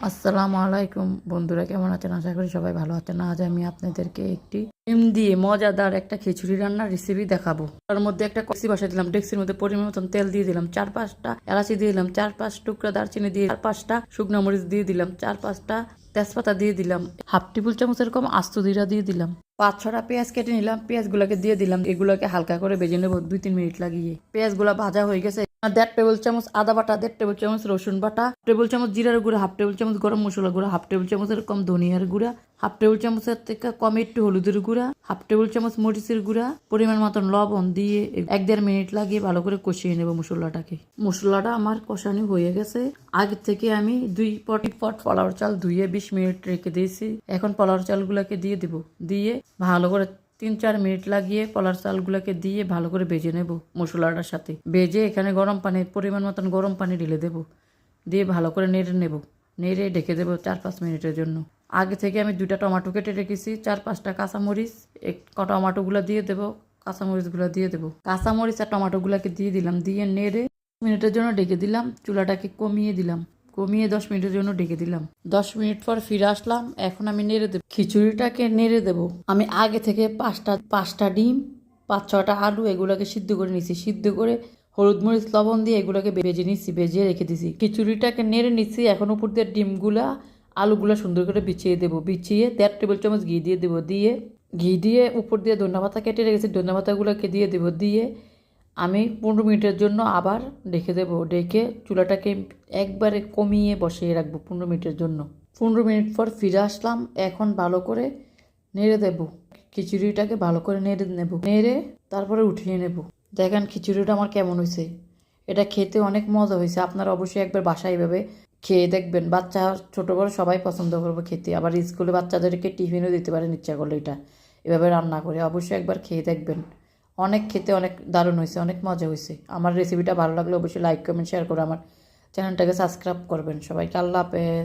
আসসালামু আলাইকুম বন্ধুরা, কেমন আছেন? আশা করি সবাই ভালো আছেন। আজ আমি আপনাদেরকে একটি ডিম দিয়ে মজাদার একটা খিচুড়ি রান্নার রেসিপি দেখাবো। তার মধ্যে একটা কষি বসাই দিলাম, ডেক্সির মধ্যে পরিমাণ মতন তেল দিয়ে দিলাম, 4-5টা এলাচি দিয়ে দিলাম, 4-5 টুকরা দারচিনি দিয়ে 4-5টা শুকনো মরিচ দিয়ে দিলাম, 4-5টা তেজপাতা দিয়ে দিলাম, হাফ টেবিল চামচ এরকম আস্ত জিরা দিয়ে দিলাম, 5-6টা পেঁয়াজ কেটে নিলাম, পেঁয়াজগুলোকে দিয়ে দিলাম। এগুলোকে হালকা করে ভেজে নেবো 2-3 মিনিট লাগিয়ে। পেঁয়াজগুলো ভাজা হয়ে গেছে। 1.5 টেবিল চামচ আদা বাটা, 1.5 টেবিল চামচ রসুন বাটা, টেবিল চামচ জিরার গুঁড়া, হাফ টেবিল চামচ গরম মশলা গুঁড়া, হাফ টেবিল চামচের কম ধনিয়ার গুঁড়া, হাফ টেবিল চামচের থেকে কম একটু হলুদের গুঁড়া, হাফ টেবিল চামচ মরিচের গুঁড়া, পরিমাণ মতন লবণ দিয়ে 1-1.5 মিনিট লাগিয়ে ভালো করে কষিয়ে নেব মশলাটাকে। মশলাটা আমার কষানো হয়ে গেছে। আগে থেকে আমি 2 পট পোলাওর চাল ধুয়ে 20 মিনিট রেখে দিয়েছি। এখন পোলাওর চালগুলোকে দিয়ে দিব, দিয়ে ভালো করে 3-4 মিনিট লাগিয়ে পোলার চালগুলোকে দিয়ে ভালো করে ভেজে নেব মশলাটার সাথে। ভেজে এখানে গরম পানি, পরিমাণ মতন গরম পানি ঢেলে দেব, দিয়ে ভালো করে নেড়ে নেব, নেড়ে ঢেকে দেবো 4-5 মিনিটের জন্য। আগে থেকে আমি 2টা টমেটো কেটে রেখেছি, 4-5টা কাঁচামরিচ, টমেটোগুলো দিয়ে দেবো, কাঁচামরিচগুলো দিয়ে দেবো। কাঁচামরিচ আর টমেটোগুলোকে দিয়ে দিলাম, দিয়ে নেড়ে মিনিটের জন্য ঢেকে দিলাম। চুলাটাকে কমিয়ে দিলাম, কমিয়ে 10 মিনিটের জন্য ঢেকে দিলাম। 10 মিনিট পর ফিরে আসলাম। এখন আমি নেড়ে দেব, খিচুড়িটাকে নেড়ে দেব। আমি আগে থেকে 5টা ডিম, 5-6টা আলু এগুলোকে সিদ্ধ করে নিছি। সিদ্ধ করে হলুদ মরিচ লবণ দিয়ে এগুলোকে ভেজে নিচ্ছি, ভেজে রেখে দিছি। খিচুড়িটাকে নেড়ে নিচ্ছি। এখন উপর দিয়ে ডিমগুলা আলুগুলা সুন্দর করে বিছিয়ে দেবো, বিছিয়ে 1.5 টেবিল চামচ ঘি দিয়ে দেবো, দিয়ে ঘি দিয়ে উপর দিয়ে ধনেপাতা কেটে রেখেছি, ধনেপাতাগুলোকে দিয়ে দেবো, দিয়ে আমি 15 মিনিটের জন্য আবার ঢেকে দেবো। ঢেকে চুলাটাকে একবারে কমিয়ে বসিয়ে রাখবো 15 মিনিটের জন্য। 15 মিনিট পর ফিরে আসলাম। এখন ভালো করে নেড়ে দেব, খিচুড়িটাকে ভালো করে নেড়ে নেব, নেড়ে তারপরে উঠিয়ে নেব। দেখেন খিচুড়িটা আমার কেমন হয়েছে। এটা খেতে অনেক মজা হয়েছে। আপনারা অবশ্যই একবার বাসায় এভাবে খেয়ে দেখবেন। বাচ্চা ছোট বড় সবাই পছন্দ করবে খেতে। আবার স্কুলে বাচ্চাদেরকে টিফিনও দিতে পারেন ইচ্ছা করলে। এটা এভাবে রান্না করে অবশ্যই একবার খেয়ে দেখবেন। অনেক খেতে অনেক দারুণ হয়েছে, অনেক মজা হয়েছে। আমার রেসিপিটা ভালো লাগলে অবশ্যই লাইক কমেন্ট শেয়ার করে আমার চ্যানেলটাকে সাবস্ক্রাইব করবেন। সবাইকে আল্লাহ হাফেজ।